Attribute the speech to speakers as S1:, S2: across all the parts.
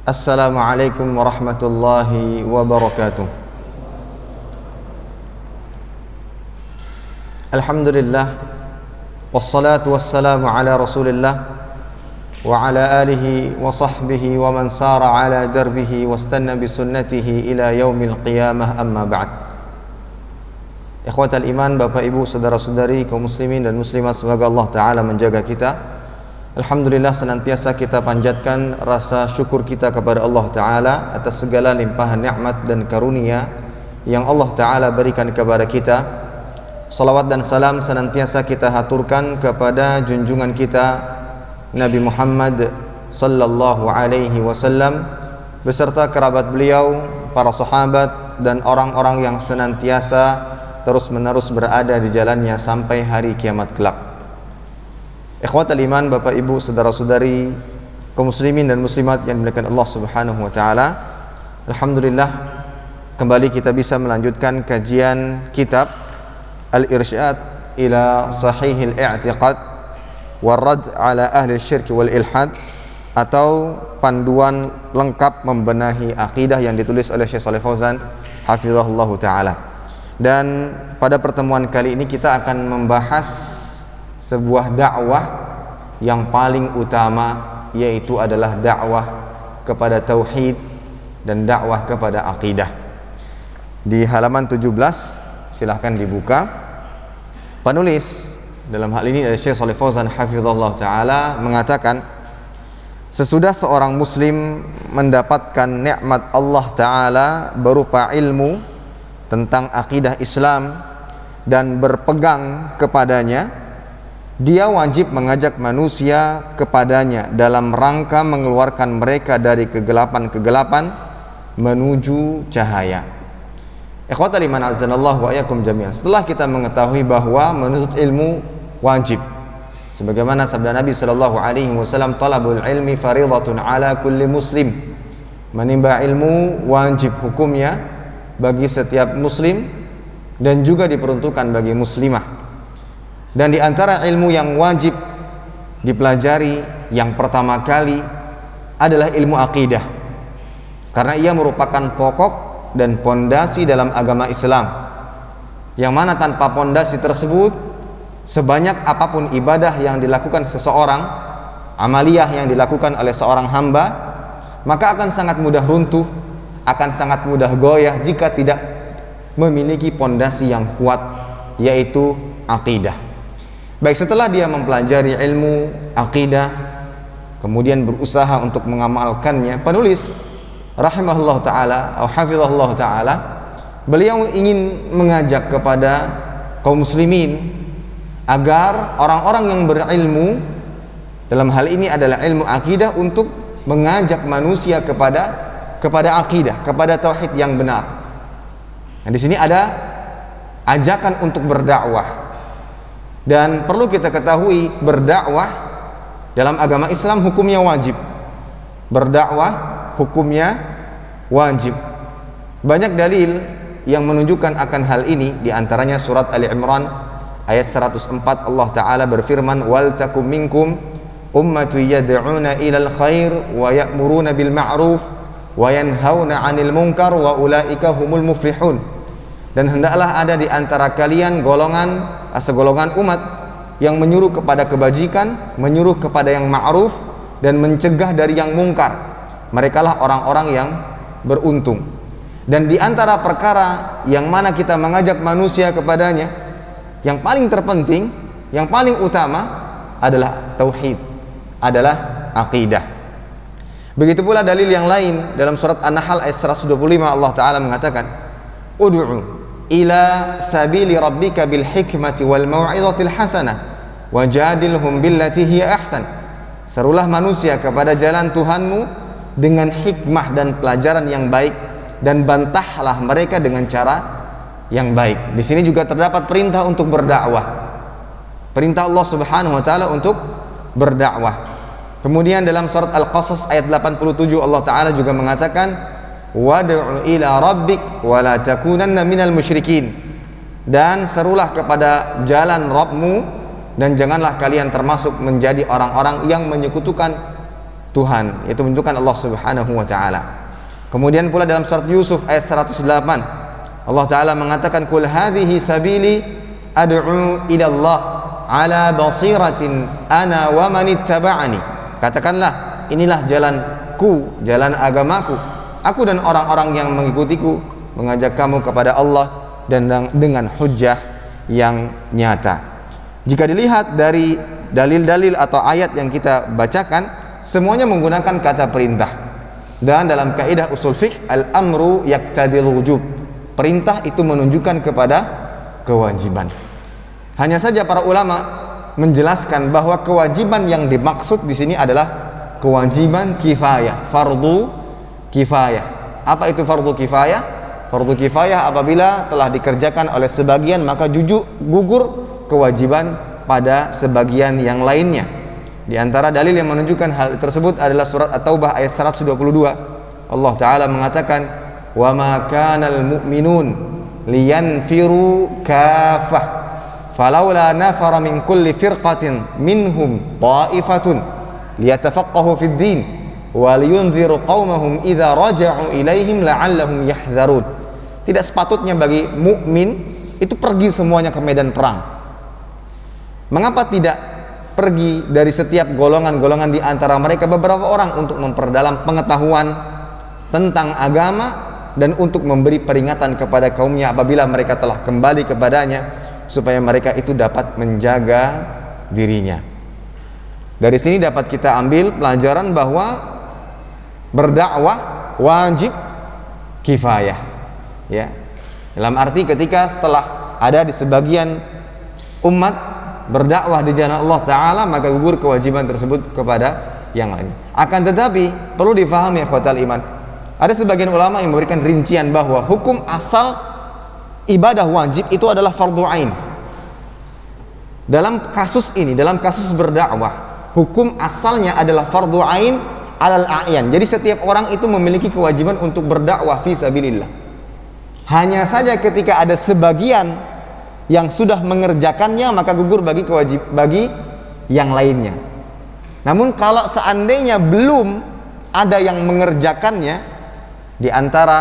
S1: Assalamualaikum warahmatullahi wabarakatuh. Alhamdulillah, wassalatu wassalamu ala rasulillah wa ala alihi wa sahbihi wa man sara ala darbihi wastanna bisunnatihi ila yaumil qiyamah, amma ba'd. Ikhwatal iman, bapak ibu, saudara-saudari, kaum muslimin dan muslimat, semoga Allah Ta'ala menjaga kita. Alhamdulillah, senantiasa kita panjatkan rasa syukur kita kepada Allah Ta'ala atas segala limpahan nikmat dan karunia yang Allah Ta'ala berikan kepada kita. Salawat dan salam senantiasa kita haturkan kepada junjungan kita Nabi Muhammad sallallahu alaihi wasallam beserta kerabat beliau, para sahabat dan orang-orang yang senantiasa terus-menerus berada di jalannya sampai hari kiamat kelak. Ikhwatal iman, bapak ibu, saudara-saudari, kaum muslimin dan muslimat yang dimuliakan Allah Subhanahu wa taala. Alhamdulillah, kembali kita bisa melanjutkan kajian kitab Al-Irsyad ila Sahihil I'tiqad warad ala ahli syirk wal ilhad, atau panduan lengkap membenahi akidah yang ditulis oleh Syekh Shalih Fauzan hafizahullahu taala. Dan pada pertemuan kali ini kita akan membahas sebuah dakwah yang paling utama, yaitu adalah dakwah kepada tauhid dan dakwah kepada akidah. Di halaman 17, silahkan dibuka. Penulis dalam hal ini Syekh Shalih Fauzan hafizahullah ta'ala mengatakan, sesudah seorang muslim mendapatkan nikmat Allah Ta'ala berupa ilmu tentang akidah Islam dan berpegang kepadanya, dia wajib mengajak manusia kepadanya dalam rangka mengeluarkan mereka dari kegelapan-kegelapan menuju cahaya. Ikhwatal iman azanallahu wa iyyakum jami'an. Setelah kita mengetahui bahwa menuntut ilmu wajib, sebagaimana sabda Nabi sallallahu alaihi wasallam, talabul ilmi faridatun ala kulli muslim. Menimba ilmu wajib hukumnya bagi setiap muslim dan juga diperuntukkan bagi muslimah. Dan di antara ilmu yang wajib dipelajari yang pertama kali adalah ilmu akidah, karena ia merupakan pokok dan pondasi dalam agama Islam, yang mana tanpa pondasi tersebut, sebanyak apapun ibadah yang dilakukan seseorang, amaliyah yang dilakukan oleh seorang hamba, maka akan sangat mudah runtuh, akan sangat mudah goyah jika tidak memiliki pondasi yang kuat, yaitu akidah. Baik, setelah dia mempelajari ilmu akidah, kemudian berusaha untuk mengamalkannya, penulis rahimahullah ta'ala atau hafizahullah ta'ala, beliau ingin mengajak kepada kaum muslimin agar orang-orang yang berilmu, dalam hal ini adalah ilmu akidah, untuk mengajak manusia kepada akidah, kepada tauhid yang benar. Nah, di sini ada ajakan untuk berdakwah. Dan perlu kita ketahui, berdakwah dalam agama Islam hukumnya wajib. Berdakwah hukumnya wajib. Banyak dalil yang menunjukkan akan hal ini, di antaranya surat Ali Imran ayat 104, Allah Ta'ala berfirman, wal takum minkum ummatun yad'una ilal khair wa ya'muruna bil ma'ruf wa yanhauna 'anil munkar wa ulaika humul muflihun. Dan hendaklah ada di antara kalian segolongan umat yang menyuruh kepada kebajikan, menyuruh kepada yang ma'ruf, dan mencegah dari yang mungkar. Merekalah orang-orang yang beruntung. Dan di antara perkara yang mana kita mengajak manusia kepadanya, yang paling terpenting, yang paling utama adalah tauhid, adalah akidah. Begitu pula dalil yang lain dalam surat An-Nahl ayat 125, Allah Ta'ala mengatakan, ud'u ila sabili rabbika bil hikmati wal mau'izatil hasanah wajadilhum billati hiya ahsan. Serulah manusia kepada jalan Tuhanmu dengan hikmah dan pelajaran yang baik, dan bantahlah mereka dengan cara yang baik. Di sini juga terdapat perintah untuk berdakwah, perintah Allah Subhanahu wa taala untuk berdakwah. Kemudian dalam surat Al-Qasas ayat 87, Allah Ta'ala juga mengatakan, wad'u ila rabbik wa la takunanna minal musyrikin. Dan serulah kepada jalan Rabbmu, dan janganlah kalian termasuk menjadi orang-orang yang menyekutukan Tuhan, itu menunjukkan Allah Subhanahu wa taala. Kemudian pula dalam surat Yusuf ayat 108 Allah taala mengatakan, "Qul hadhihi sabili ad'u ila Allah ala basiratin ana wa man ittaba'ani." Katakanlah, inilah jalanku, jalan agamaku, aku dan orang-orang yang mengikutiku, mengajak kamu kepada Allah dan dengan hujjah yang nyata. Jika dilihat dari dalil-dalil atau ayat yang kita bacakan, semuanya menggunakan kata perintah. Dan dalam kaidah usul fiqh, al-amru yaqtadil wujub. Perintah itu menunjukkan kepada kewajiban. Hanya saja para ulama menjelaskan bahwa kewajiban yang dimaksud di sini adalah kewajiban kifayah, fardu kifayah. Apa itu fardu kifayah? Fardu kifayah apabila telah dikerjakan oleh sebagian, maka gugur kewajiban pada sebagian yang lainnya. Di antara dalil yang menunjukkan hal tersebut adalah surat At-Taubah ayat 122. Allah taala mengatakan, "Wa ma kanal mu'minun liyanfiru kaffah falawla nafara min kulli firqatin minhum ta'ifatun liyatafaqahu fid din wa liyunziru qaumahum idza raja'u ilaihim la'allahum yahdharun." Tidak sepatutnya bagi mukmin itu pergi semuanya ke medan perang. Mengapa tidak pergi dari setiap golongan-golongan di antara mereka beberapa orang untuk memperdalam pengetahuan tentang agama dan untuk memberi peringatan kepada kaumnya apabila mereka telah kembali kepadanya, supaya mereka itu dapat menjaga dirinya. Dari sini dapat kita ambil pelajaran bahwa berdakwah wajib kifayah, ya. Dalam arti ketika setelah ada di sebagian umat berdakwah di jalan Allah taala, maka gugur kewajiban tersebut kepada yang lain. Akan tetapi perlu difahami ikhwatal iman, ada sebagian ulama yang memberikan rincian bahwa hukum asal ibadah wajib itu adalah fardhu ain. Dalam kasus ini, dalam kasus berdakwah, hukum asalnya adalah fardhu ain alal a'yan. Jadi setiap orang itu memiliki kewajiban untuk berdakwah fi sabilillah. Hanya saja ketika ada sebagian yang sudah mengerjakannya, maka gugur bagi yang lainnya. Namun kalau seandainya belum ada yang mengerjakannya di antara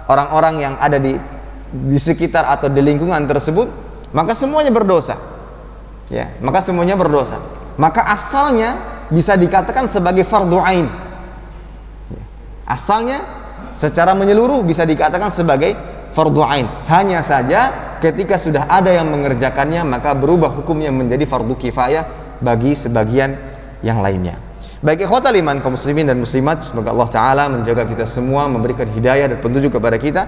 S1: orang-orang yang ada di sekitar atau di lingkungan tersebut, maka semuanya berdosa. Ya, maka semuanya berdosa. Maka asalnya bisa dikatakan sebagai fardhu ain. Ya, asalnya secara menyeluruh bisa dikatakan sebagai fardhu ain. Hanya saja ketika sudah ada yang mengerjakannya, maka berubah hukumnya menjadi fardu kifayah bagi sebagian yang lainnya. Baik ikhwatal iman kaum muslimin dan muslimat, semoga Allah taala menjaga kita semua, memberikan hidayah dan petunjuk kepada kita.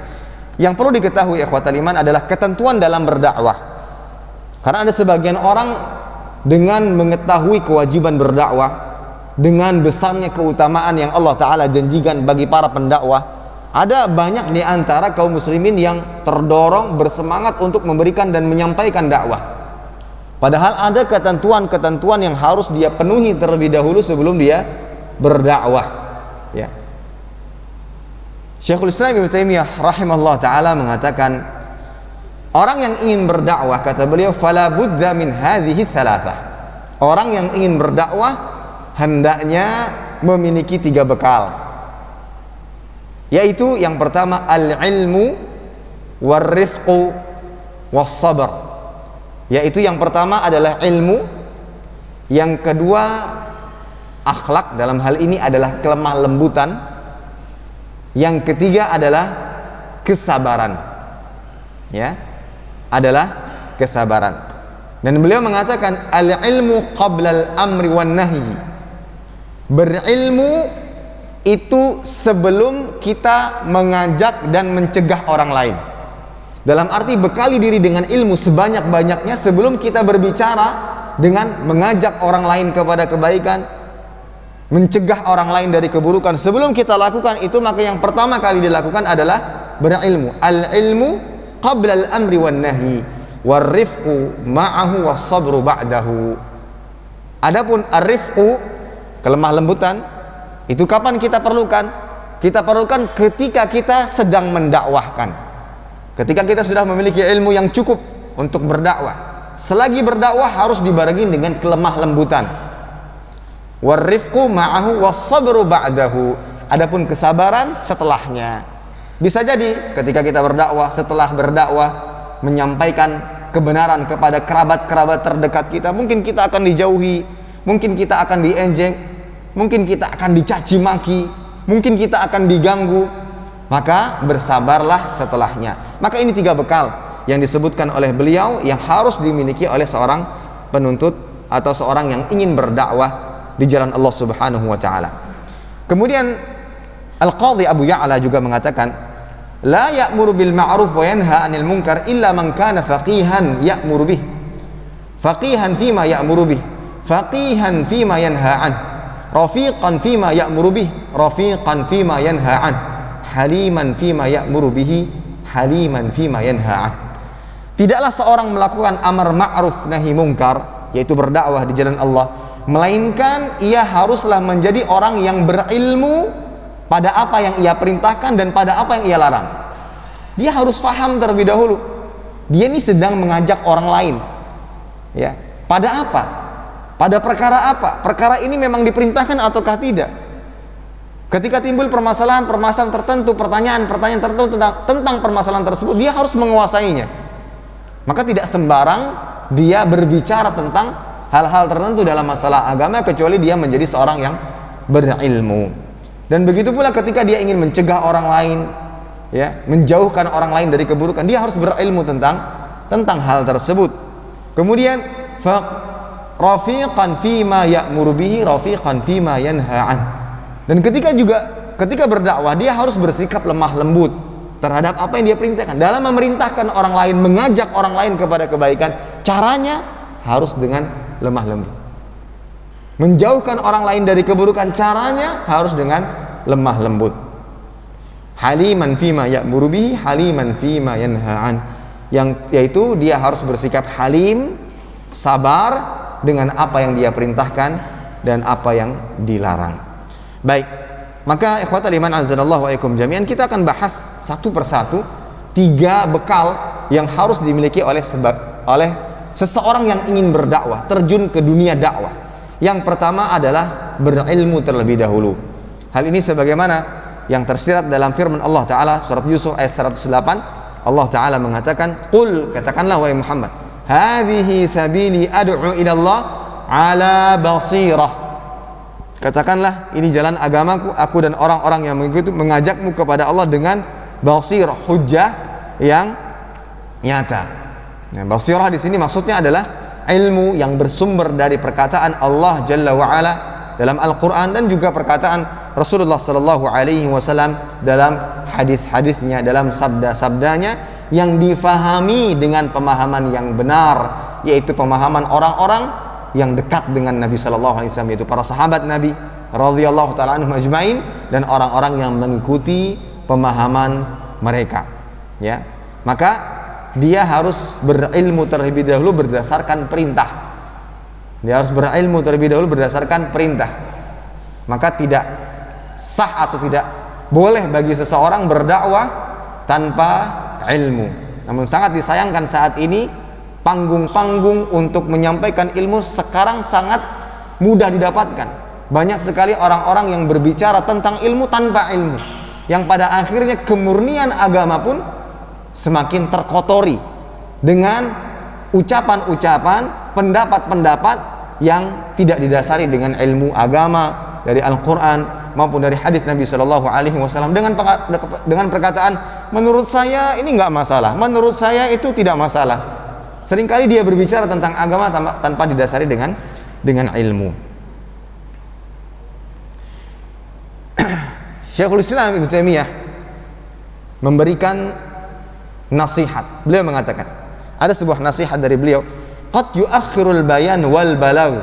S1: Yang perlu diketahui ikhwatal iman adalah ketentuan dalam berdakwah. Karena ada sebagian orang dengan mengetahui kewajiban berdakwah, dengan besarnya keutamaan yang Allah taala janjikan bagi para pendakwah, ada banyak di antara kaum muslimin yang terdorong bersemangat untuk memberikan dan menyampaikan dakwah. Padahal ada ketentuan-ketentuan yang harus dia penuhi terlebih dahulu sebelum dia berdakwah. Ya. Syekhul Islam Ibnu Taimiyah rahimahullah taala mengatakan, orang yang ingin berdakwah, kata beliau, fala budda min hadhihi thalathah. Orang yang ingin berdakwah hendaknya memiliki 3 bekal. Yaitu yang pertama al-ilmu war-rifqu was-sabr. Yaitu yang pertama adalah ilmu, yang kedua akhlak, dalam hal ini adalah kelemah lembutan, yang ketiga adalah kesabaran. Ya, adalah kesabaran. Dan beliau mengatakan al-ilmu qabla al-amri wan nahyi. Berilmu itu sebelum kita mengajak dan mencegah orang lain. Dalam arti bekali diri dengan ilmu sebanyak-banyaknya sebelum kita berbicara dengan mengajak orang lain kepada kebaikan, mencegah orang lain dari keburukan. Sebelum kita lakukan itu, maka yang pertama kali dilakukan adalah berilmu. Al-ilmu qabla al-amri wan nahyi war-rifqu ma'ahu was-sabru ba'dahu. Adapun ar-rifqu, kelemah lembutan, itu kapan kita perlukan? Kita perlukan ketika kita sedang mendakwahkan, ketika kita sudah memiliki ilmu yang cukup untuk berdakwah. Selagi berdakwah harus dibarengi dengan kelemah lembutan. Warifqu ma'ahu was-sabru ba'dahu. Adapun kesabaran setelahnya. Bisa jadi ketika kita berdakwah, setelah berdakwah menyampaikan kebenaran kepada kerabat-kerabat terdekat kita, mungkin kita akan dijauhi, mungkin kita akan dienjek, mungkin kita akan dicaci maki, mungkin kita akan diganggu. Maka bersabarlah setelahnya. Maka ini 3 bekal yang disebutkan oleh beliau yang harus dimiliki oleh seorang penuntut atau seorang yang ingin berdakwah di jalan Allah Subhanahu wa taala. Kemudian Al-Qadhi Abu Ya'la juga mengatakan, la ya'muru bil ma'ruf wa yanha 'anil munkar illa man kana faqihan ya'muru bih. Faqihan fima ya'muru bih, faqihan fima yanha 'an, rafiqan fima ya'muru bih, rafiqan fima yanha 'an, haliman fima ya'muru bihi, haliman fima yanha 'an. Tidaklah seorang melakukan amar ma'ruf nahi munkar, yaitu berdakwah di jalan Allah, melainkan ia haruslah menjadi orang yang berilmu pada apa yang ia perintahkan dan pada apa yang ia larang. Dia harus faham terlebih dahulu. Dia ini sedang mengajak orang lain. Ya, pada apa? Pada perkara apa? Perkara ini memang diperintahkan ataukah tidak? Ketika timbul permasalahan-permasalahan tertentu, pertanyaan-pertanyaan tertentu tentang permasalahan tersebut, dia harus menguasainya. Maka tidak sembarang dia berbicara tentang hal-hal tertentu dalam masalah agama kecuali dia menjadi seorang yang berilmu. Dan begitu pula ketika dia ingin mencegah orang lain, ya, menjauhkan orang lain dari keburukan, dia harus berilmu tentang hal tersebut. Kemudian rafiqan fima ya'muru bihi, rafiqan fima yanha 'an. Dan ketika berdakwah dia harus bersikap lemah lembut terhadap apa yang dia perintahkan. Dalam memerintahkan orang lain, mengajak orang lain kepada kebaikan, caranya harus dengan lemah lembut. Menjauhkan orang lain dari keburukan, caranya harus dengan lemah lembut. Haliman fima ya'muru bihi, haliman fima yanha 'an. Yaitu dia harus bersikap halim, sabar dengan apa yang dia perintahkan dan apa yang dilarang. Baik, maka ikhwatal iman azanallahu wa ikum jami'an, kita akan bahas satu persatu 3 bekal yang harus dimiliki oleh seseorang yang ingin berdakwah, terjun ke dunia dakwah. Yang pertama adalah berilmu terlebih dahulu. Hal ini sebagaimana yang tersirat dalam firman Allah Ta'ala surat Yusuf ayat 108. Allah Ta'ala mengatakan, qul, katakanlah wahai Muhammad, hadhihi sabili ad'u ila Allah ala basirah. Katakanlah, ini jalan agamaku, aku dan orang-orang yang mengikuti, mengajakmu kepada Allah dengan basirah, hujjah yang nyata. Nah, basirah di sini maksudnya adalah ilmu yang bersumber dari perkataan Allah Jalla wa Ala dalam Al-Quran dan juga perkataan Rasulullah Sallallahu Alaihi Wasallam dalam hadis-hadisnya, dalam sabda-sabdanya yang difahami dengan pemahaman yang benar, yaitu pemahaman orang-orang yang dekat dengan Nabi Sallallahu Alaihi Wasallam, yaitu para sahabat Nabi radhiyallahu ta'ala anhum ajma'in dan orang-orang yang mengikuti pemahaman mereka. Ya, maka dia harus berilmu terlebih dahulu berdasarkan perintah. Dia harus berilmu terlebih dahulu berdasarkan perintah. Maka tidak sah atau tidak boleh bagi seseorang berdakwah tanpa ilmu. Namun sangat disayangkan saat ini panggung-panggung untuk menyampaikan ilmu sekarang sangat mudah didapatkan. Banyak sekali orang-orang yang berbicara tentang ilmu tanpa ilmu, yang pada akhirnya kemurnian agama pun semakin terkotori dengan ucapan-ucapan, pendapat-pendapat yang tidak didasari dengan ilmu agama dari Al-Quran maupun dari hadis Nabi Shallallahu Alaihi Wasallam dengan perkataan menurut saya ini nggak masalah, menurut saya itu tidak masalah. Seringkali dia berbicara tentang agama tanpa didasari dengan ilmu. Syekhul Islam Ibnu Taimiyah memberikan nasihat. Beliau mengatakan, ada sebuah nasihat dari beliau, qad yuakhirul bayan wal balagh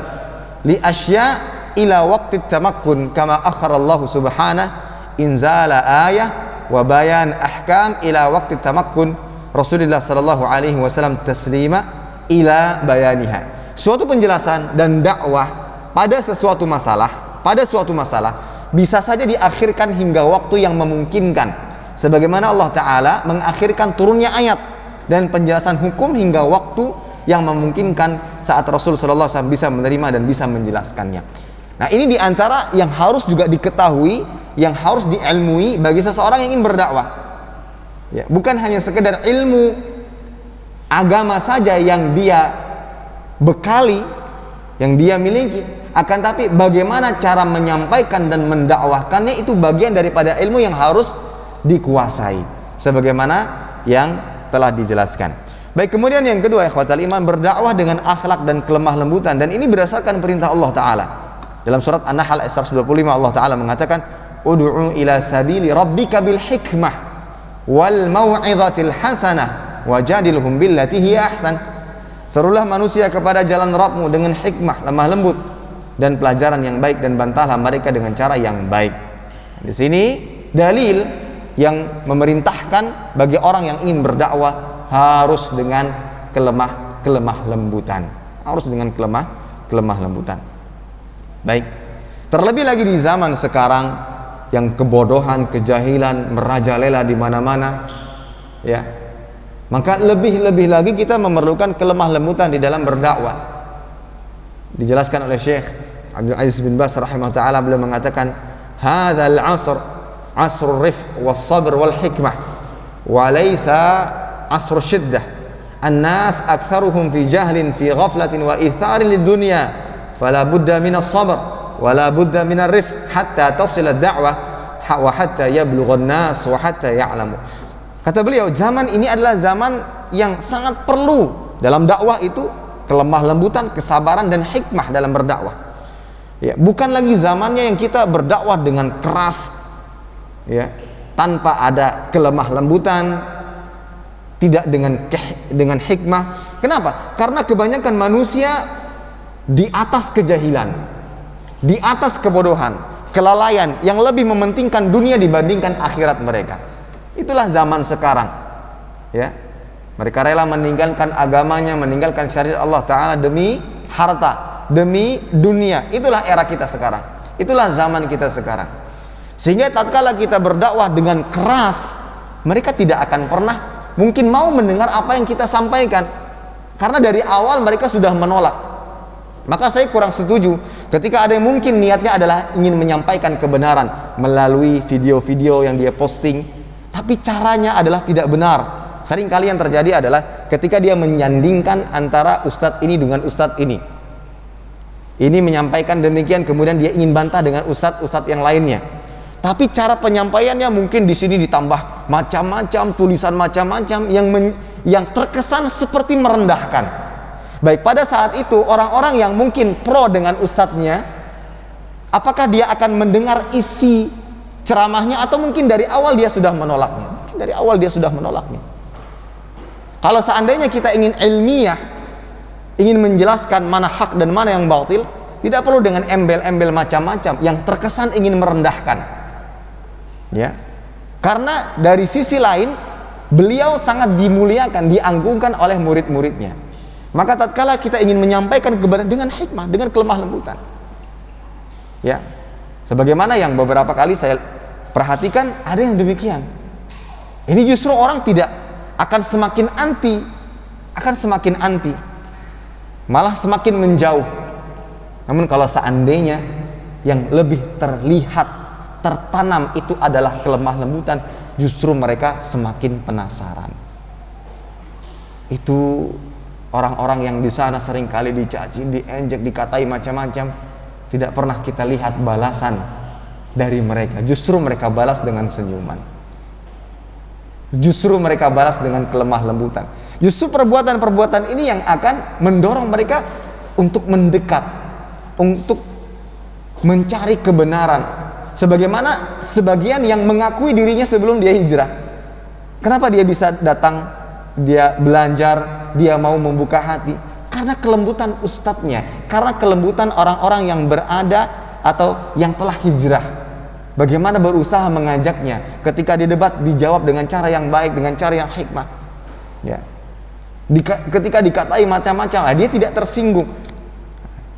S1: li asya ila waqti tamakkun kama akhara Allah subhanahu inzala ayah wa bayan ahkam ila waqti tamakkun Rasulullah sallallahu alaihi wasallam taslima ila bayaniha. Suatu penjelasan dan dakwah pada suatu masalah bisa saja diakhirkan hingga waktu yang memungkinkan, sebagaimana Allah Ta'ala mengakhirkan turunnya ayat dan penjelasan hukum hingga waktu yang memungkinkan saat Rasul sallallahu alaihi wasallam bisa menerima dan bisa menjelaskannya. Nah, ini diantara yang harus juga diketahui, yang harus diilmui bagi seseorang yang ingin berdakwah. Ya, bukan hanya sekedar ilmu agama saja yang dia bekali, yang dia miliki, akan tapi bagaimana cara menyampaikan dan mendakwahkannya itu bagian daripada ilmu yang harus dikuasai, sebagaimana yang telah dijelaskan. Baik, kemudian yang kedua, ikhwatal iman, berdakwah dengan akhlak dan kelemah lembutan, dan ini berdasarkan perintah Allah Ta'ala. Dalam surat An-Nahl ayat 125 Allah Ta'ala mengatakan, ud'u ila sabili rabbika bil hikmah wal mau'izatil hasanah wajadilhum billati hiya ahsan. Serulah manusia kepada jalan Rabbmu dengan hikmah, lemah lembut, dan pelajaran yang baik, dan bantahlah mereka dengan cara yang baik. Di sini dalil yang memerintahkan bagi orang yang ingin berdakwah harus dengan kelemah lembutan, harus dengan kelemah lembutan. Baik, terlebih lagi di zaman sekarang yang kebodohan, kejahilan merajalela di mana-mana, ya, maka lebih lagi kita memerlukan kelemah lembutan di dalam berdakwah. Dijelaskan oleh Syekh Abdul Aziz bin Baz rahimahullah taala, beliau mengatakan, hadzal asr asrul rifq was sabr wal hikmah wa laysa asrul syiddah. An-nas aktsaruhum fi jahlin fi ghaflatin wa itharin lid-dunya fala budda min as-sabr wa la budda min ar-rifq hatta tasil ad-da'wah wa hatta yablugha an-nas wa hatta ya'lamu. Kata beliau, zaman ini adalah zaman yang sangat perlu dalam dakwah itu kelemah lembutan, kesabaran, dan hikmah dalam berdakwah. Ya, bukan lagi zamannya yang kita berdakwah dengan keras, ya, tanpa ada kelemah lembutan, tidak dengan hikmah. Kenapa? Karena kebanyakan manusia di atas kejahilan, di atas kebodohan, kelalaian, yang lebih mementingkan dunia dibandingkan akhirat mereka. Itulah zaman sekarang, ya. Mereka rela meninggalkan agamanya, meninggalkan syariat Allah Ta'ala demi harta, demi dunia. Itulah era kita sekarang, itulah zaman kita sekarang. Sehingga tatkala kita berdakwah dengan keras, mereka tidak akan pernah mungkin mau mendengar apa yang kita sampaikan, karena dari awal mereka sudah menolak. Maka saya kurang setuju ketika ada yang mungkin niatnya adalah ingin menyampaikan kebenaran melalui video-video yang dia posting, tapi caranya adalah tidak benar. Sering kali yang terjadi adalah ketika dia menyandingkan antara ustadz ini dengan ustadz ini. Ini menyampaikan demikian, kemudian dia ingin bantah dengan ustadz-ustadz yang lainnya. Tapi cara penyampaiannya mungkin di sini ditambah macam-macam, tulisan macam-macam yang terkesan seperti merendahkan. Baik, pada saat itu orang-orang yang mungkin pro dengan ustadznya, apakah dia akan mendengar isi ceramahnya, atau mungkin dari awal dia sudah menolaknya? Dari awal dia sudah menolaknya. Kalau seandainya kita ingin ilmiah, ingin menjelaskan mana hak dan mana yang batil, tidak perlu dengan embel-embel macam-macam yang terkesan ingin merendahkan, ya. Karena dari sisi lain beliau sangat dimuliakan, dianggungkan oleh murid-muridnya. Maka tatkala kita ingin menyampaikan kebenaran dengan hikmah, dengan kelemah lembutan, ya, sebagaimana yang beberapa kali saya perhatikan ada yang demikian. Ini justru orang tidak akan semakin anti, malah semakin menjauh. Namun kalau seandainya yang lebih terlihat, tertanam itu adalah kelemah lembutan, justru mereka semakin penasaran. Itu orang-orang yang di sana seringkali dicaci, diinjek, dikatai macam-macam, tidak pernah kita lihat balasan dari mereka. Justru mereka balas dengan senyuman. Justru mereka balas dengan kelemah lembutan. Justru perbuatan-perbuatan ini yang akan mendorong mereka untuk mendekat, untuk mencari kebenaran. Sebagaimana sebagian yang mengakui dirinya sebelum dia hijrah. Kenapa dia bisa datang, dia belajar, dia mau membuka hati? Karena kelembutan ustadznya, karena kelembutan orang-orang yang berada atau yang telah hijrah. Bagaimana berusaha mengajaknya, ketika di debat dijawab dengan cara yang baik, dengan cara yang hikmah, ya. Ketika dikatai macam-macam, dia tidak tersinggung.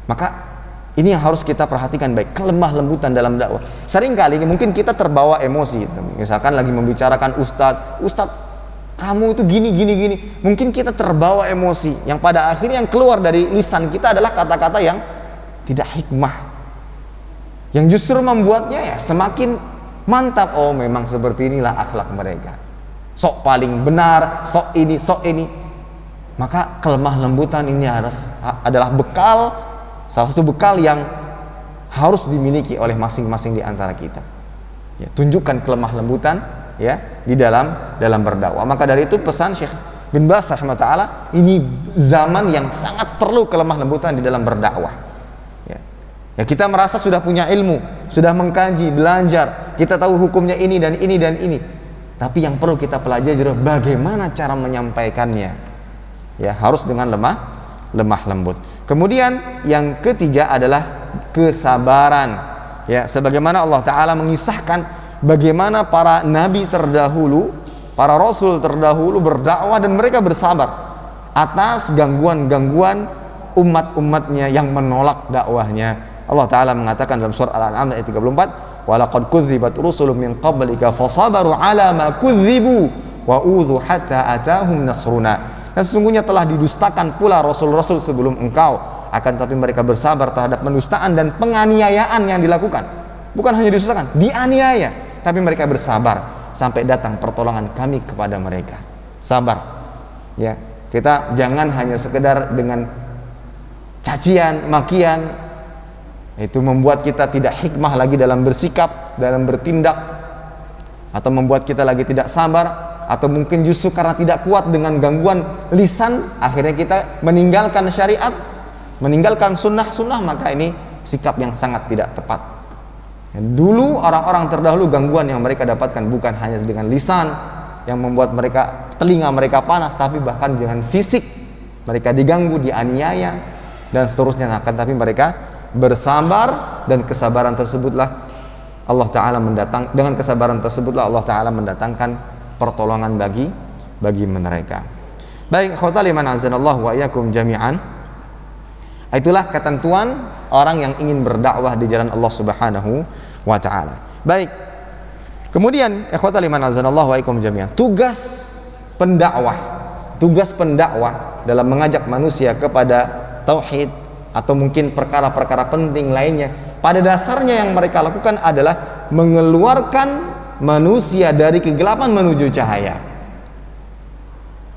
S1: Maka ini yang harus kita perhatikan baik, kelemah lembutan dalam dakwah. Seringkali mungkin kita terbawa emosi, misalkan lagi membicarakan ustadz kamu itu gini. Mungkin kita terbawa emosi, yang pada akhirnya yang keluar dari lisan kita adalah kata-kata yang tidak hikmah, Yang justru membuatnya ya semakin mantap. Oh, memang seperti inilah akhlak mereka. Sok paling benar, sok ini. Maka kelemah lembutan ini adalah bekal, salah satu bekal yang harus dimiliki oleh masing-masing di antara kita. Ya, tunjukkan kelemah lembutan ya di dalam berdakwah. Maka dari itu pesan Syekh bin Baz rahimahullah, ini zaman yang sangat perlu kelemah lembutan di dalam berdakwah. Ya, kita merasa sudah punya ilmu, sudah mengkaji, belajar, kita tahu hukumnya ini dan ini dan ini. Tapi yang perlu kita pelajari adalah bagaimana cara menyampaikannya. Ya, harus dengan lemah lembut. Kemudian yang ketiga adalah kesabaran. Ya, sebagaimana Allah Ta'ala mengisahkan bagaimana para nabi terdahulu, para rasul terdahulu berdakwah dan mereka bersabar atas gangguan-gangguan umat-umatnya yang menolak dakwahnya. Allah Ta'ala mengatakan dalam surah Al-An'am ayat 34, walaqad kudzibat rusulun min qablika fasabaru ala ma kudzibu wa udhu hatta atahum nasruna. Dan sesungguhnya telah didustakan pula rasul-rasul sebelum engkau, akan tapi mereka bersabar terhadap pendustaan dan penganiayaan yang dilakukan. Bukan hanya didustakan, dianiaya, tapi mereka bersabar sampai datang pertolongan kami kepada mereka. Sabar. Ya, kita jangan hanya sekedar dengan cacian, makian, itu membuat kita tidak hikmah lagi dalam bersikap, dalam bertindak, atau membuat kita lagi tidak sabar, atau mungkin justru karena tidak kuat dengan gangguan lisan, akhirnya kita meninggalkan syariat, meninggalkan sunnah-sunnah. Maka ini sikap yang sangat tidak tepat. Dulu orang-orang terdahulu gangguan yang mereka dapatkan bukan hanya dengan lisan yang membuat mereka, telinga mereka panas, tapi bahkan dengan fisik mereka diganggu, dianiaya dan seterusnya. Akan tapi mereka bersabar, dan kesabaran tersebutlah Allah Ta'ala dengan kesabaran tersebutlah Allah Ta'ala mendatangkan pertolongan bagi mereka. Baik, khotbah liman azanallahu wa iyyakum jami'an. Itulah ketentuan orang yang ingin berdakwah di jalan Allah Subhanahu wa taala. Baik. Kemudian khotbah liman azanallahu wa iyyakum jami'an. Tugas pendakwah dalam mengajak manusia kepada tauhid atau mungkin perkara-perkara penting lainnya, pada dasarnya yang mereka lakukan adalah mengeluarkan manusia dari kegelapan menuju cahaya.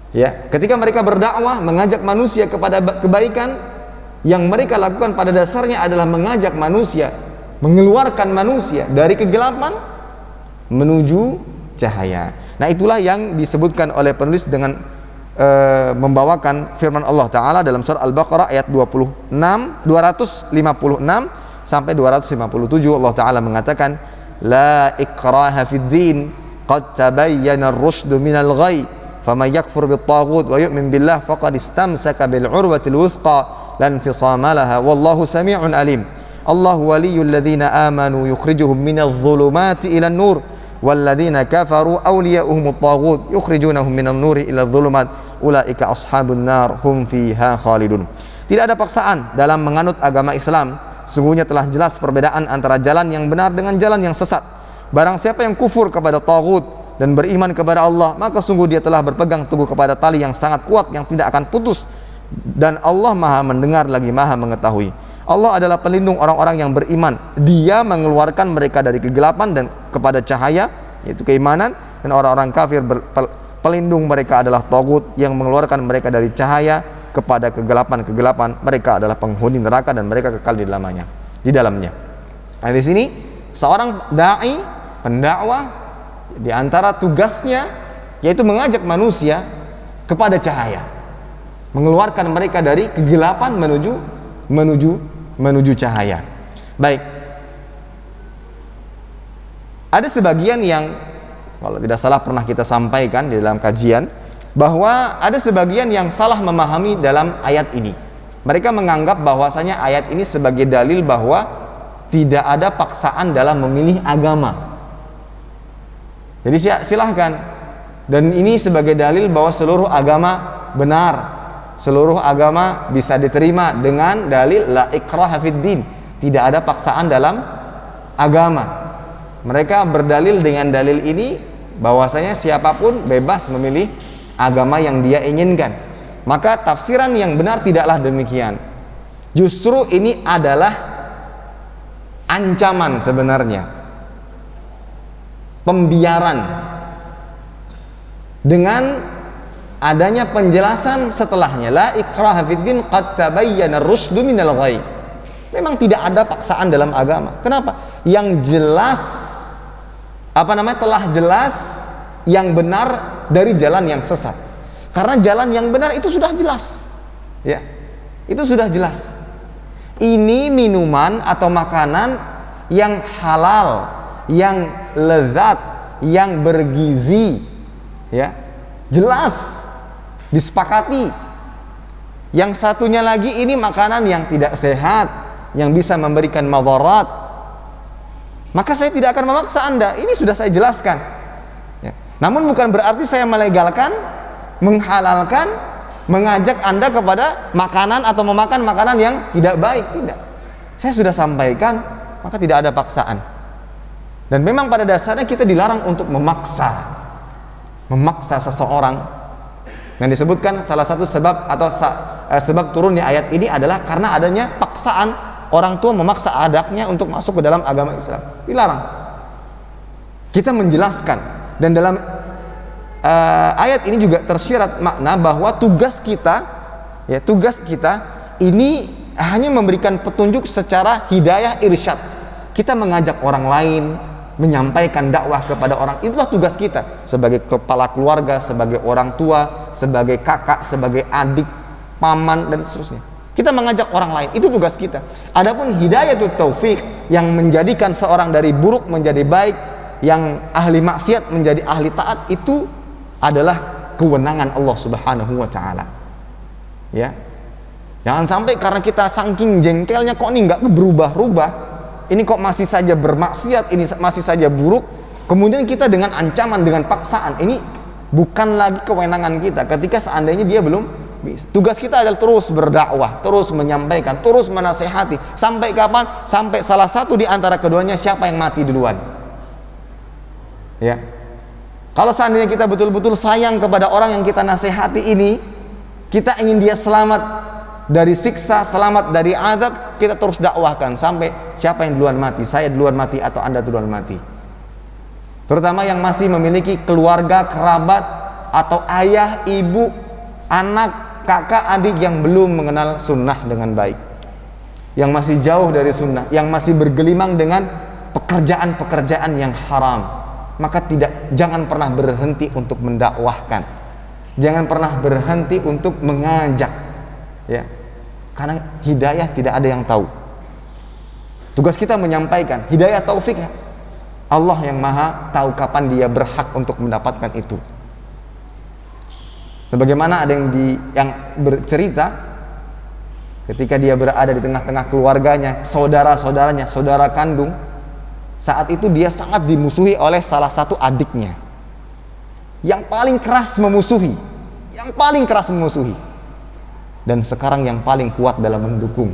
S1: Ya, ketika mereka berdakwah mengajak manusia kepada kebaikan, yang mereka lakukan pada dasarnya adalah mengajak manusia, mengeluarkan manusia dari kegelapan menuju cahaya. Nah, itulah yang disebutkan oleh penulis dengan membawakan firman Allah Ta'ala dalam surah Al-Baqarah ayat 256 sampai 257. Allah Ta'ala mengatakan, la ikraha fid din qad tabayyana ar-rusydu minal ghayy faman yakfur bit-taghut wa yu'min billah faqad istamsaka bil 'urwatil wuthqa lan fisama laha wallahu samii'un alim. Allahu waliyyul ladzina amanu yukhrijuhum minadh dhulumati ilan nur wal ladzina kafaru awliya'uhum at-taghut yukhrijunahum minan nuri ilal dhulumat ulaika ashabun nar hum fiha khalidun. Tidak ada paksaan dalam menganut agama Islam. Sungguhnya telah jelas perbedaan antara jalan yang benar dengan jalan yang sesat. Barang siapa yang kufur kepada taghut dan beriman kepada Allah, maka sungguh dia telah berpegang teguh kepada tali yang sangat kuat yang tidak akan putus. Dan Allah Maha mendengar lagi Maha mengetahui. Allah adalah pelindung orang-orang yang beriman. Dia mengeluarkan mereka dari kegelapan dan kepada cahaya, yaitu keimanan. Dan orang-orang kafir pelindung mereka adalah taghut yang mengeluarkan mereka dari cahaya kepada kegelapan. Mereka adalah penghuni neraka dan mereka kekal di dalamnya. Nah, di sini seorang dai, pendakwah, di antara tugasnya yaitu mengajak manusia kepada cahaya, mengeluarkan mereka dari kegelapan menuju cahaya. Baik. Ada sebagian yang kalau tidak salah pernah kita sampaikan di dalam kajian, bahwa ada sebagian yang salah memahami dalam ayat ini. Mereka menganggap bahwasanya ayat ini sebagai dalil bahwa tidak ada paksaan dalam memilih agama. Jadi silahkan. Dan ini sebagai dalil bahwa seluruh agama benar, seluruh agama bisa diterima dengan dalil la ikraha fid din. Tidak ada paksaan dalam agama. Mereka berdalil dengan dalil ini bahwasanya siapapun bebas memilih agama yang dia inginkan. Maka tafsiran yang benar tidaklah demikian. Justru ini adalah ancaman sebenarnya, pembiaran, dengan adanya penjelasan setelahnya, la ikraha fiddin qad tabayyana ar-rusydu minal ghayy. Memang tidak ada paksaan dalam agama. Kenapa? Yang jelas telah jelas yang benar dari jalan yang sesat. Karena jalan yang benar itu sudah jelas. Ya. Itu sudah jelas. Ini minuman atau makanan yang halal, yang lezat, yang bergizi. Ya. Jelas disepakati. Yang satunya lagi ini makanan yang tidak sehat, yang bisa memberikan madarat. Maka saya tidak akan memaksa Anda. Ini sudah saya jelaskan. Ya. Namun bukan berarti saya melegalkan, menghalalkan, mengajak Anda kepada makanan atau memakan makanan yang tidak baik. Tidak. Saya sudah sampaikan, maka tidak ada paksaan. Dan memang pada dasarnya kita dilarang untuk memaksa seseorang. Yang disebutkan salah satu sebab atau sebab turunnya ayat ini adalah karena adanya paksaan orang tua memaksa anaknya untuk masuk ke dalam agama Islam. Dilarang. Kita menjelaskan, dan dalam ayat ini juga tersirat makna bahwa tugas kita ini hanya memberikan petunjuk secara hidayah irsyad. Kita mengajak orang lain, menyampaikan dakwah kepada orang, itulah tugas kita sebagai kepala keluarga, sebagai orang tua, sebagai kakak, sebagai adik, paman, dan seterusnya. Kita mengajak orang lain, itu tugas kita. Adapun hidayatut taufik, yang menjadikan seorang dari buruk menjadi baik, yang ahli maksiat menjadi ahli taat, itu adalah kewenangan Allah Subhanahu wa taala. Ya. Jangan sampai karena kita saking jengkelnya, kok ini nggak berubah-ubah, ini kok masih saja bermaksiat, ini masih saja buruk, kemudian kita dengan ancaman, dengan paksaan, ini bukan lagi kewenangan kita ketika seandainya dia belum bisa. Tugas kita adalah terus berdakwah, terus menyampaikan, terus menasehati. Sampai kapan? Sampai salah satu di antara keduanya siapa yang mati duluan. Ya. Kalau seandainya kita betul-betul sayang kepada orang yang kita nasihati ini, kita ingin dia selamat dari siksa, selamat dari azab, kita terus dakwahkan sampai siapa yang duluan mati, saya duluan mati atau Anda duluan mati. Terutama yang masih memiliki keluarga, kerabat, atau ayah, ibu, anak, kakak, adik yang belum mengenal sunnah dengan baik, yang masih jauh dari sunnah, yang masih bergelimang dengan pekerjaan-pekerjaan yang haram, maka jangan pernah berhenti untuk mendakwahkan, jangan pernah berhenti untuk mengajak, ya, karena hidayah tidak ada yang tahu. Tugas kita menyampaikan hidayah taufik, ya. Allah yang maha tahu kapan dia berhak untuk mendapatkan itu. Sebagaimana ada yang bercerita ketika dia berada di tengah-tengah keluarganya, saudara-saudaranya, saudara kandung, saat itu dia sangat dimusuhi oleh salah satu adiknya yang paling keras memusuhi, dan sekarang yang paling kuat dalam mendukung.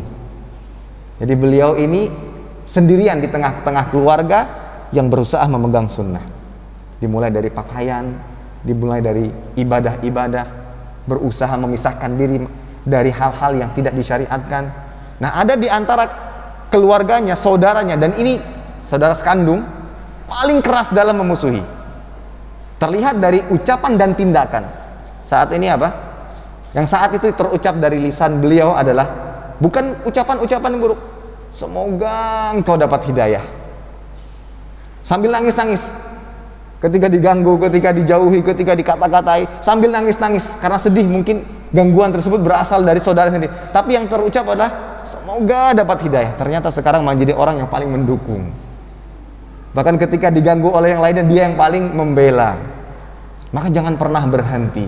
S1: Jadi beliau ini sendirian di tengah-tengah keluarga yang berusaha memegang sunnah, dimulai dari pakaian, dimulai dari ibadah-ibadah, berusaha memisahkan diri dari hal-hal yang tidak disyariatkan. Nah, ada di antara keluarganya, saudaranya, dan ini saudara sekandung, paling keras dalam memusuhi. Terlihat dari ucapan dan tindakan. Saat ini apa? Yang saat itu terucap dari lisan beliau adalah bukan ucapan-ucapan buruk. Semoga engkau dapat hidayah. Sambil nangis-nangis. Ketika diganggu, ketika dijauhi, ketika dikata-katai, sambil nangis-nangis karena sedih, mungkin gangguan tersebut berasal dari saudara sendiri. Tapi yang terucap adalah semoga dapat hidayah. Ternyata sekarang menjadi orang yang paling mendukung. Bahkan ketika diganggu oleh yang lainnya, dia yang paling membela. Maka jangan pernah berhenti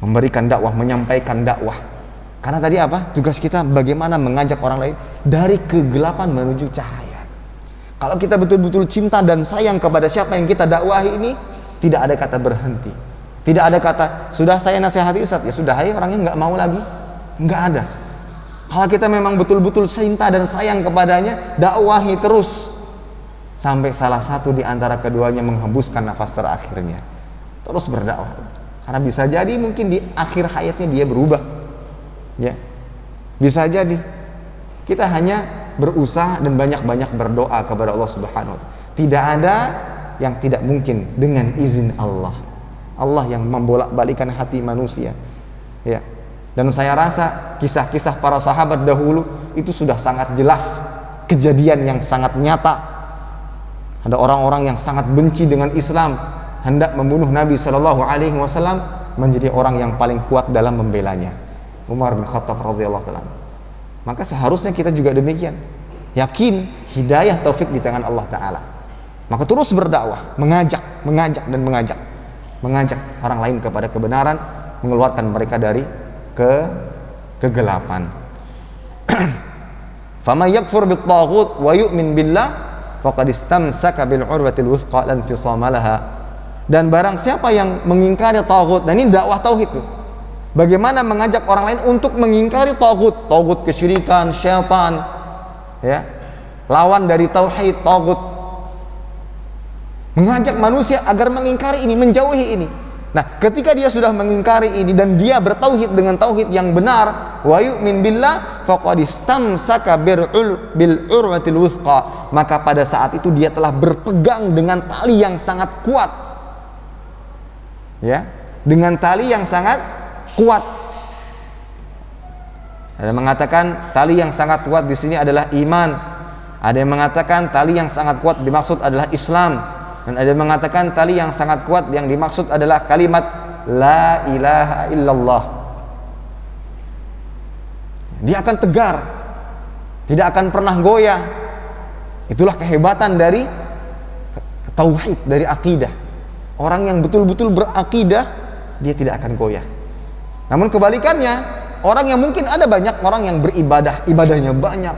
S1: memberikan dakwah, menyampaikan dakwah. Karena tadi apa? Tugas kita bagaimana mengajak orang lain dari kegelapan menuju cahaya. Kalau kita betul-betul cinta dan sayang kepada siapa yang kita dakwahi ini, tidak ada kata berhenti. Tidak ada kata, sudah saya nasihati Ustaz, ya sudah, orangnya nggak mau lagi. Nggak ada. Kalau kita memang betul-betul cinta dan sayang kepadanya, dakwahi terus. Sampai salah satu di antara keduanya menghembuskan nafas terakhirnya. Terus berdakwah. Karena bisa jadi mungkin di akhir hayatnya dia berubah. Ya. Bisa jadi. Kita hanya berusaha dan banyak-banyak berdoa kepada Allah Subhanahu wa taala. Tidak ada yang tidak mungkin dengan izin Allah. Allah yang membolak-balikkan hati manusia. Ya. Dan saya rasa kisah-kisah para sahabat dahulu itu sudah sangat jelas, kejadian yang sangat nyata. Ada orang-orang yang sangat benci dengan Islam, hendak membunuh Nabi Shallallahu Alaihi Wasallam, menjadi orang yang paling kuat dalam membelanya. Umar bin Khattab radhiyallahu taala. Maka seharusnya kita juga demikian, yakin hidayah taufik di tangan Allah Taala. Maka terus berdakwah, mengajak orang lain kepada kebenaran, mengeluarkan mereka dari kegelapan. Fama yakfur bit-taghut wa yu'min billah faqad istamsaka bil urwatil wuthqa lan fisama laha. Dan barang siapa yang mengingkari taghut, dan ini dakwah tauhid tuh. Bagaimana mengajak orang lain untuk mengingkari taghut, kesyirikan, syaitan, ya. Lawan dari tauhid, taghut. Mengajak manusia agar mengingkari ini, menjauhi ini. Nah, ketika dia sudah mengingkari ini dan dia bertauhid dengan tauhid yang benar, wa yu'min billah faqad istamsaka bil urwatil wuthqa, maka pada saat itu dia telah berpegang dengan tali yang sangat kuat. Ya, dengan tali yang sangat kuat. Ada yang mengatakan tali yang sangat kuat di sini adalah iman. Ada yang mengatakan tali yang sangat kuat dimaksud adalah Islam. Dan ada yang mengatakan tali yang sangat kuat yang dimaksud adalah kalimat la ilaha illallah. Dia akan tegar, tidak akan pernah goyah. Itulah kehebatan dari tauhid, dari akidah. Orang yang betul-betul berakidah, dia tidak akan goyah. Namun kebalikannya, orang yang mungkin ada banyak orang yang beribadah, ibadahnya banyak,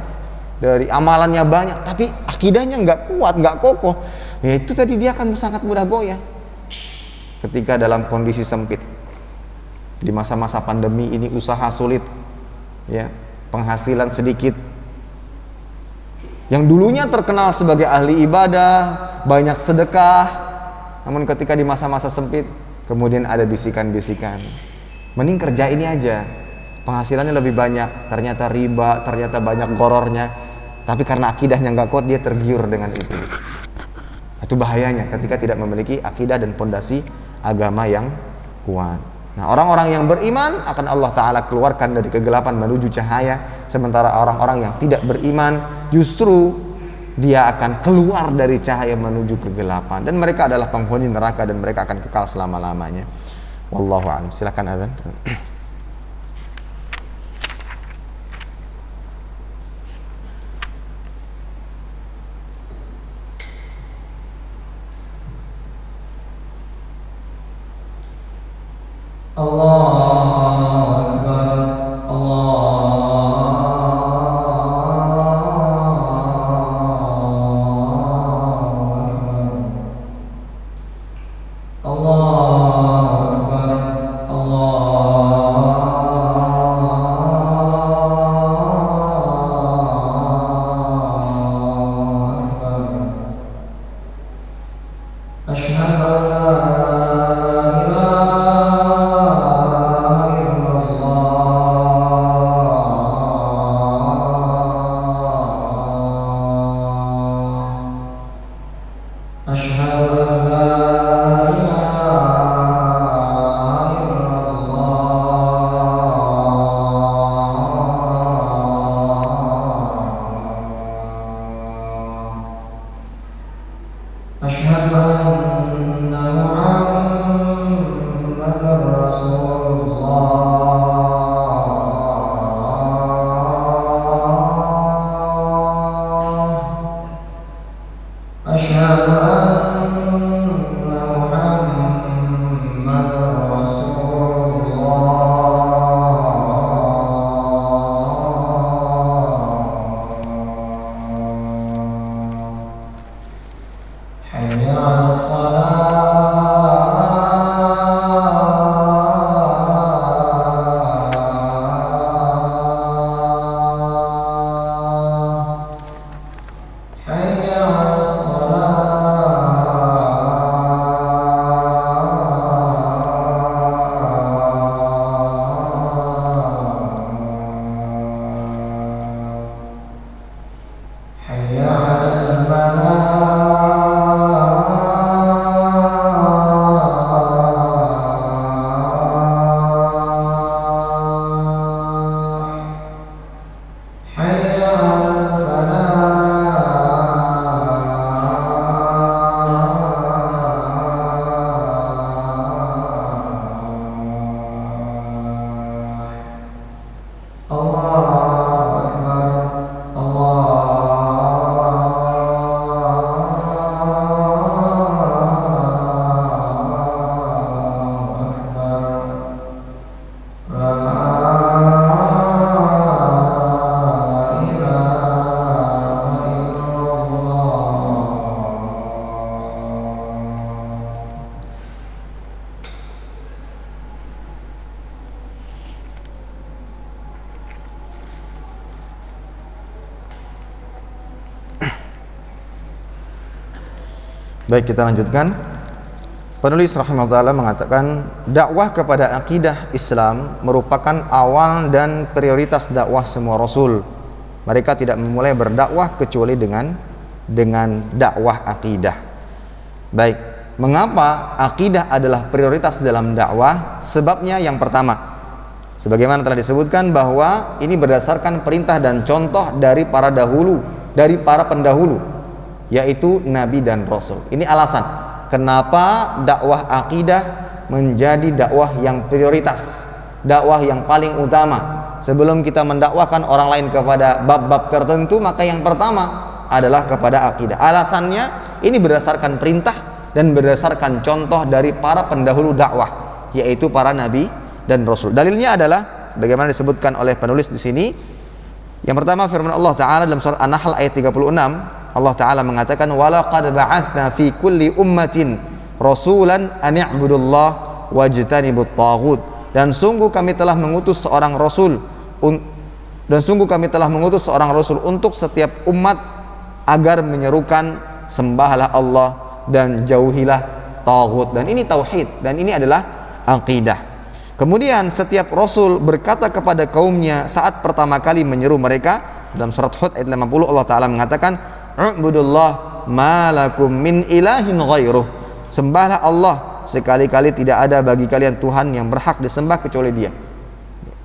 S1: dari amalannya banyak, tapi akidahnya nggak kuat, nggak kokoh, ya itu tadi dia akan sangat mudah goyah. Ketika dalam kondisi sempit, di masa-masa pandemi ini usaha sulit, ya, penghasilan sedikit. Yang dulunya terkenal sebagai ahli ibadah, banyak sedekah, namun ketika di masa-masa sempit, kemudian ada bisikan-bisikan, mending kerja ini aja, penghasilannya lebih banyak, ternyata riba, ternyata banyak gorornya, tapi karena akidahnya nggak kuat, dia tergiur dengan itu. Itu bahayanya ketika tidak memiliki akidah dan pondasi agama yang kuat. Nah, orang-orang yang beriman akan Allah Ta'ala keluarkan dari kegelapan menuju cahaya, sementara orang-orang yang tidak beriman justru dia akan keluar dari cahaya menuju kegelapan, dan mereka adalah penghuni neraka dan mereka akan kekal selama-lamanya. Wallahu a'lam. Silakan azan.
S2: Allahu Akbar, Allahu Akbar, Asyhadu an la ilaha illallah. Asyhadu an la ilaha illallah. Asyhadu anna
S1: Baik, kita lanjutkan. Penulis rahimahullah mengatakan dakwah kepada akidah Islam merupakan awal dan prioritas dakwah semua rasul. Mereka tidak memulai berdakwah kecuali dengan dakwah akidah. Baik, mengapa akidah adalah prioritas dalam dakwah? Sebabnya yang pertama, sebagaimana telah disebutkan bahwa ini berdasarkan perintah dan contoh dari para pendahulu, yaitu nabi dan rasul. Ini alasan kenapa dakwah akidah menjadi dakwah yang prioritas, dakwah yang paling utama. Sebelum kita mendakwahkan orang lain kepada bab-bab tertentu, maka yang pertama adalah kepada akidah. Alasannya ini berdasarkan perintah dan berdasarkan contoh dari para pendahulu dakwah, yaitu para nabi dan rasul. Dalilnya adalah bagaimana disebutkan oleh penulis di sini. Yang pertama firman Allah Ta'ala dalam surat An-Nahl ayat 36. Allah Ta'ala mengatakan walaqad ba'atsna fi kulli ummatin rasulan an i'budullah wajtanibut taghut. Dan sungguh kami telah mengutus seorang rasul untuk setiap umat agar menyerukan sembahlah Allah dan jauhilah taghut. Dan ini tauhid dan ini adalah aqidah. Kemudian setiap rasul berkata kepada kaumnya saat pertama kali menyeru mereka, dalam surat Hud ayat 50 Allah Ta'ala mengatakan U'budullah ma lakum min ilahin ghairuh. Sembahlah Allah, sekali-kali tidak ada bagi kalian Tuhan yang berhak disembah kecuali Dia.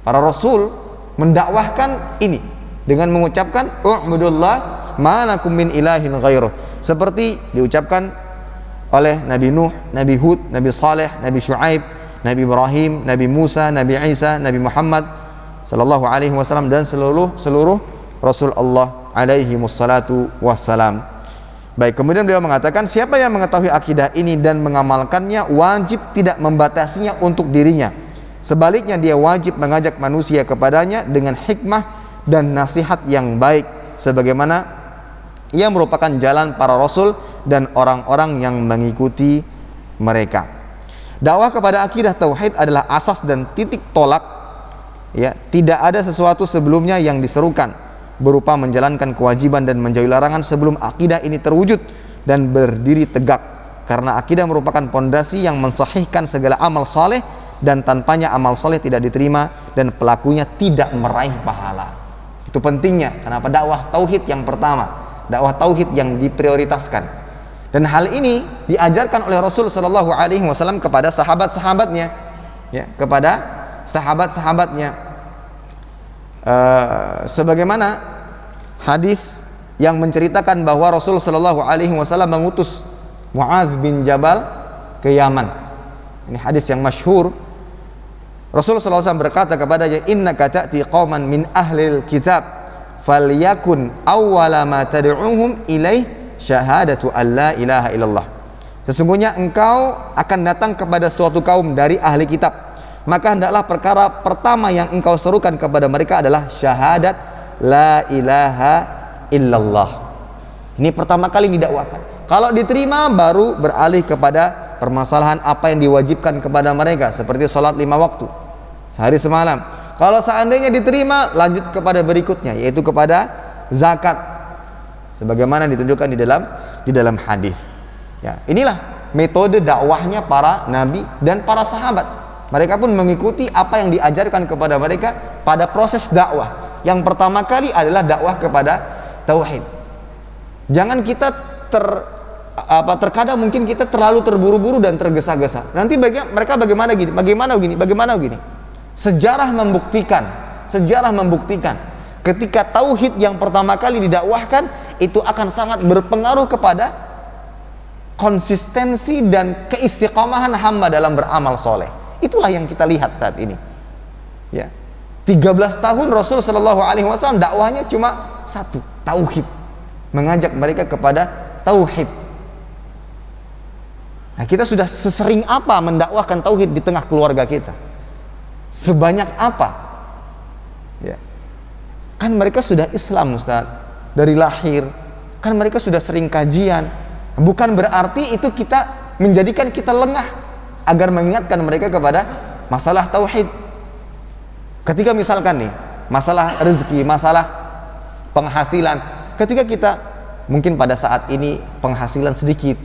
S1: Para rasul mendakwahkan ini dengan mengucapkan U'budullah ma lakum min ilahin ghairuh, seperti diucapkan oleh Nabi Nuh, Nabi Hud, Nabi Saleh, Nabi Syuaib, Nabi Ibrahim, Nabi Musa, Nabi Isa, Nabi Muhammad sallallahu alaihi wasallam dan seluruh Rasul Allah alaihi wassalatu wassalam. Baik, kemudian beliau mengatakan siapa yang mengetahui akidah ini dan mengamalkannya wajib tidak membatasinya untuk dirinya. Sebaliknya dia wajib mengajak manusia kepadanya dengan hikmah dan nasihat yang baik sebagaimana ia merupakan jalan para rasul dan orang-orang yang mengikuti mereka. Dakwah kepada akidah tauhid adalah asas dan titik tolak, ya, tidak ada sesuatu sebelumnya yang diserukan berupa menjalankan kewajiban dan menjauhi larangan sebelum akidah ini terwujud dan berdiri tegak, karena akidah merupakan pondasi yang mensahihkan segala amal saleh dan tanpanya amal saleh tidak diterima dan pelakunya tidak meraih pahala. Itu pentingnya kenapa dakwah tauhid yang pertama, dakwah tauhid yang diprioritaskan. Dan hal ini diajarkan oleh Rasul Shallallahu Alaihi Wasallam kepada sahabat-sahabatnya, ya, kepada sahabat-sahabatnya. Sebagaimana hadis yang menceritakan bahwa Rasul Shallallahu Alaihi Wasallam mengutus Mu'adz bin Jabal ke Yaman. Ini hadis yang masyhur. Rasul Shallallahu Alaihi Wasallam berkata kepadanya, Innaka ta'ti qauman min ahlil kitab, falyakun awwala ma tad'uhum ilaih syahadatu alla ilaha illallah. Sesungguhnya engkau akan datang kepada suatu kaum dari ahli kitab, maka hendaklah perkara pertama yang engkau serukan kepada mereka adalah syahadat la ilaha illallah. Ini pertama kali didakwakan. Kalau diterima baru beralih kepada permasalahan apa yang diwajibkan kepada mereka, seperti sholat 5 waktu sehari semalam. Kalau seandainya diterima, lanjut kepada berikutnya, yaitu kepada zakat, sebagaimana ditunjukkan di dalam hadis. Ya, inilah metode dakwahnya para nabi dan para sahabat. Mereka pun mengikuti apa yang diajarkan kepada mereka pada proses dakwah. Yang pertama kali adalah dakwah kepada tauhid. Jangan kita terkadang mungkin kita terlalu terburu-buru dan tergesa-gesa. Nanti mereka bagaimana gini. Sejarah membuktikan ketika tauhid yang pertama kali didakwahkan itu akan sangat berpengaruh kepada konsistensi dan keistiqomahan hamba dalam beramal soleh. Itulah yang kita lihat saat ini. Ya, 13 tahun Rasul Shallallahu Alaihi Wasallam dakwahnya cuma satu, tauhid, mengajak mereka kepada tauhid. Nah, kita sudah sesering apa mendakwahkan tauhid di tengah keluarga kita? Sebanyak apa? Ya. Kan mereka sudah Islam, Ustaz, dari lahir. Kan mereka sudah sering kajian. Bukan berarti itu kita menjadikan kita lengah agar mengingatkan mereka kepada masalah tauhid. Ketika misalkan nih, masalah rezeki, masalah penghasilan, ketika kita mungkin pada saat ini penghasilan sedikit,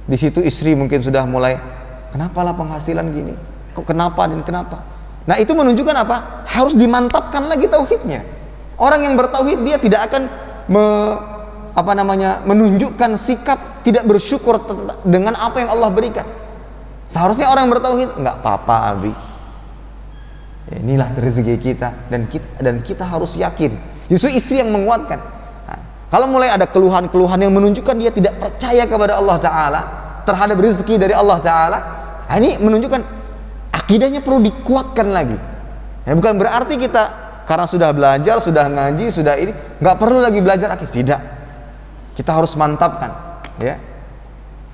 S1: Di situ istri mungkin sudah mulai, kenapalah penghasilan gini? Kok kenapa dan kenapa? Nah, itu menunjukkan apa? Harus dimantapkan lagi tauhidnya. Orang yang bertauhid dia tidak akan menunjukkan sikap tidak bersyukur dengan apa yang Allah berikan. Seharusnya orang yang bertauhid, nggak apa-apa Abi, inilah rezeki kita, dan kita harus yakin. Justru istri yang menguatkan. Nah, kalau mulai ada keluhan-keluhan yang menunjukkan dia tidak percaya kepada Allah Ta'ala, terhadap rezeki dari Allah Ta'ala, ini menunjukkan akidahnya perlu dikuatkan lagi. Ya, bukan berarti kita karena sudah belajar, sudah ngaji, sudah ini nggak perlu lagi belajar akidah. Tidak, kita harus mantapkan, ya,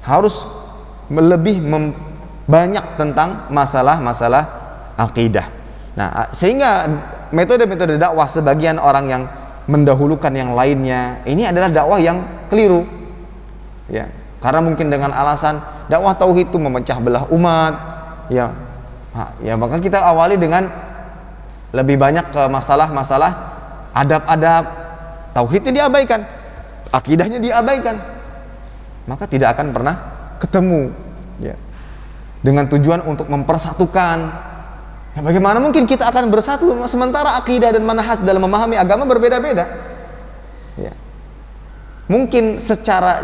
S1: harus lebih banyak tentang masalah-masalah akidah. Nah, sehingga metode-metode dakwah sebagian orang yang mendahulukan yang lainnya, ini adalah dakwah yang keliru, ya, karena mungkin dengan alasan dakwah tauhid itu memecah belah umat, ya, maka kita awali dengan lebih banyak ke masalah-masalah adab-adab, tauhidnya diabaikan, akidahnya diabaikan, maka tidak akan pernah ketemu, ya, dengan tujuan untuk mempersatukan. Ya, bagaimana mungkin kita akan bersatu sementara akidah dan manhaj dalam memahami agama berbeda-beda? Ya. Mungkin secara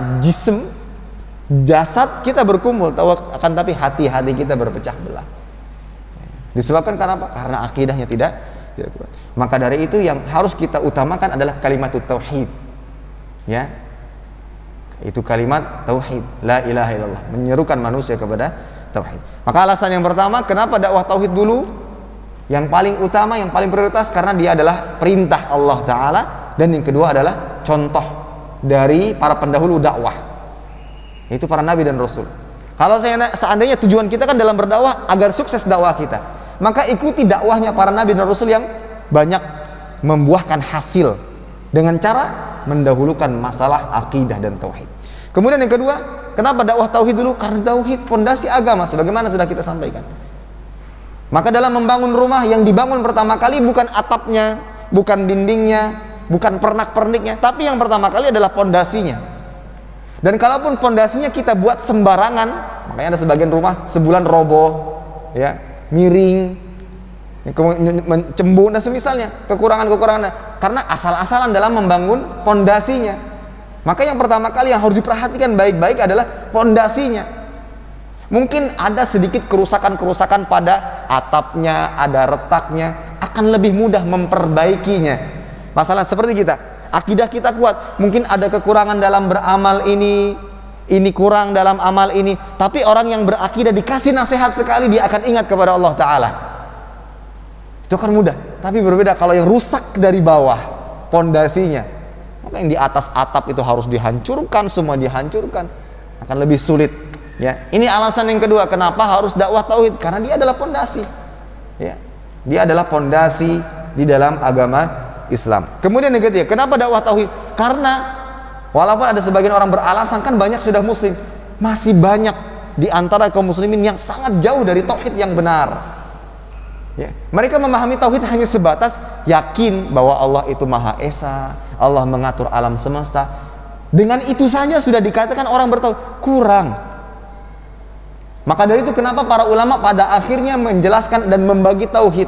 S1: jasad kita berkumpul, akan tapi hati-hati kita berpecah belah. Disebabkan karena apa? Karena akidahnya tidak kuat. Maka dari itu yang harus kita utamakan adalah kalimat tauhid. Ya. Itu kalimat tauhid, la ilaha illallah, menyerukan manusia kepada tauhid. Maka alasan yang pertama kenapa dakwah tauhid dulu yang paling utama, yang paling prioritas, karena dia adalah perintah Allah Ta'ala, dan yang kedua adalah contoh dari para pendahulu dakwah, yaitu para nabi dan rasul. Kalau seandainya tujuan kita kan dalam berdakwah agar sukses dakwah kita, maka ikuti dakwahnya para nabi dan rasul yang banyak membuahkan hasil dengan cara mendahulukan masalah akidah dan tauhid. Kemudian yang kedua, kenapa dakwah tauhid dulu? Karena tauhid pondasi agama, sebagaimana sudah kita sampaikan. Maka dalam membangun rumah, yang dibangun pertama kali bukan atapnya, bukan dindingnya, bukan pernak-perniknya, tapi yang pertama kali adalah pondasinya. Dan kalaupun pondasinya kita buat sembarangan, makanya ada sebagian rumah sebulan roboh, ya, miring, cembung dan semisalnya, kekurangan-kekurangan, karena asal-asalan dalam membangun pondasinya. Maka yang pertama kali yang harus diperhatikan baik-baik adalah pondasinya. Mungkin ada sedikit kerusakan-kerusakan pada atapnya, ada retaknya, akan lebih mudah memperbaikinya. Masalah seperti kita, akidah kita kuat, mungkin ada kekurangan dalam beramal ini kurang dalam amal ini, tapi orang yang berakidah dikasih nasihat sekali, dia akan ingat kepada Allah Ta'ala. Itu kan mudah. Tapi berbeda kalau yang rusak dari bawah pondasinya, maka yang di atas atap itu harus dihancurkan, semua dihancurkan, akan lebih sulit. Ya, ini alasan yang kedua kenapa harus dakwah tauhid, karena dia adalah pondasi. Ya, dia adalah pondasi di dalam agama Islam. Kemudian yang ketiga, kenapa dakwah tauhid? Karena walaupun ada sebagian orang beralasan kan banyak sudah muslim, masih banyak di antara kaum muslimin yang sangat jauh dari tauhid yang benar. Ya, mereka memahami tauhid hanya sebatas yakin bahwa Allah itu Maha Esa, Allah mengatur alam semesta. Dengan itu saja sudah dikatakan orang bertauhid, kurang. Maka dari itu kenapa para ulama pada akhirnya menjelaskan dan membagi tauhid,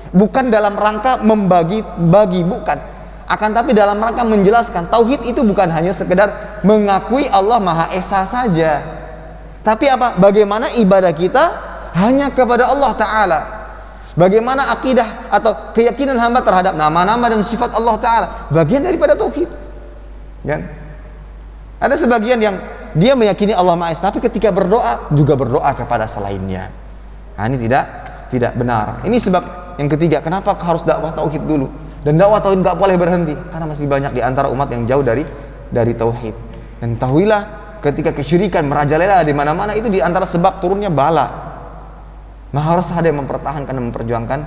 S1: bukan dalam rangka membagi-bagi, bukan, akan tapi dalam rangka menjelaskan tauhid itu bukan hanya sekedar mengakui Allah Maha Esa saja, tapi apa? Bagaimana ibadah kita hanya kepada Allah Ta'ala, bagaimana akidah atau keyakinan hamba terhadap nama-nama dan sifat Allah Ta'ala, bagian daripada tauhid. Kan? Ada sebagian yang dia meyakini Allah Maha Esa, tapi ketika berdoa juga berdoa kepada selainnya. Nah, ini tidak benar. Ini sebab yang ketiga kenapa harus dakwah tauhid dulu. Dan dakwah tauhid nggak boleh berhenti, karena masih banyak di antara umat yang jauh dari tauhid. Dan tahuilah ketika kesyirikan merajalela di mana-mana, itu di antara sebab turunnya bala. Nah, harus ada yang mempertahankan dan memperjuangkan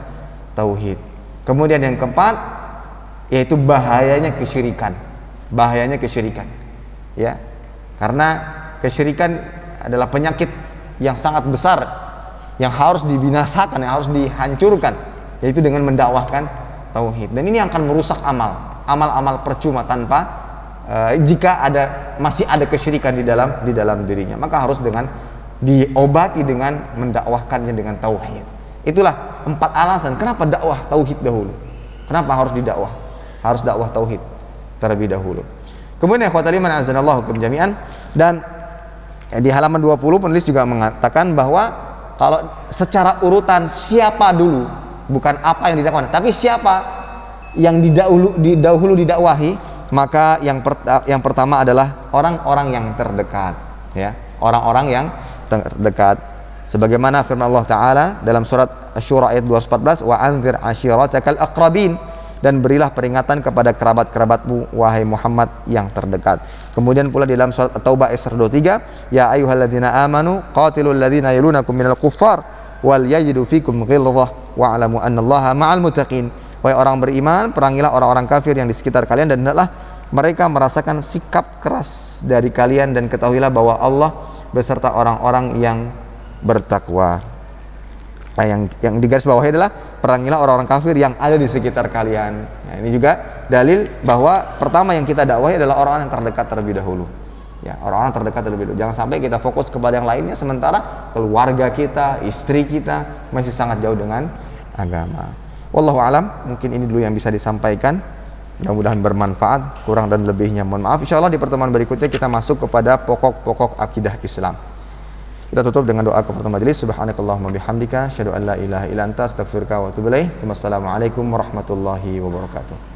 S1: tauhid. Kemudian yang keempat, yaitu bahayanya kesyirikan. Bahayanya kesyirikan. Ya. Karena kesyirikan adalah penyakit yang sangat besar, yang harus dibinasakan, yang harus dihancurkan, yaitu dengan mendakwahkan tauhid. Dan ini akan merusak amal-amal percuma tanpa jika masih ada kesyirikan di dalam dirinya, maka harus dengan diobati dengan mendakwahkannya dengan tauhid. Itulah 4 alasan kenapa dakwah tauhid dahulu. Kenapa harus didakwah? Harus dakwah tauhid terlebih dahulu. Kemudian ikhwatal iman azanallahu hukum jami'an, dan di halaman 20 penulis juga mengatakan bahwa kalau secara urutan siapa dulu, bukan apa yang didakwakan, tapi siapa yang didahulu didakwahi, maka yang pertama adalah orang-orang yang terdekat, ya, orang-orang yang terdekat. Sebagaimana firman Allah Ta'ala dalam surat Asy-Syura ayat 214, wa anzir ashiratakal aqrabin, dan berilah peringatan kepada kerabat-kerabatmu wahai Muhammad yang terdekat. Kemudian pula di dalam surat At-Taubah ayat 123, ya ayyuhalladzina amanu qatilul ladzina yalunakum minal kuffar wal yajidu fikum ghilzah wa'lamu annallaha ma'al muttaqin. Wahai orang beriman, perangilah orang-orang kafir yang di sekitar kalian, dan hendaklah mereka merasakan sikap keras dari kalian, dan ketahuilah bahwa Allah beserta orang-orang yang bertakwa. Nah, yang digaris bawahi adalah perangilah orang-orang kafir yang ada di sekitar kalian. Nah, ini juga dalil bahwa pertama yang kita dakwahi adalah orang-orang yang terdekat terlebih dahulu. Ya, orang-orang terdekat terlebih dahulu. Jangan sampai kita fokus kepada yang lainnya sementara keluarga kita, istri kita masih sangat jauh dengan agama. Wallahu alam, mungkin ini dulu yang bisa disampaikan. Mudah-mudahan bermanfaat. Kurang dan lebihnya mohon maaf. Insyaallah di pertemuan berikutnya kita masuk kepada pokok-pokok akidah Islam. Kita tutup dengan doa kepada majelis. Subhanakallahumma bihamdika asyhadu an la ilaha illa anta astaghfiruka wa atubu ilaik. Wassalamualaikum warahmatullahi wabarakatuh.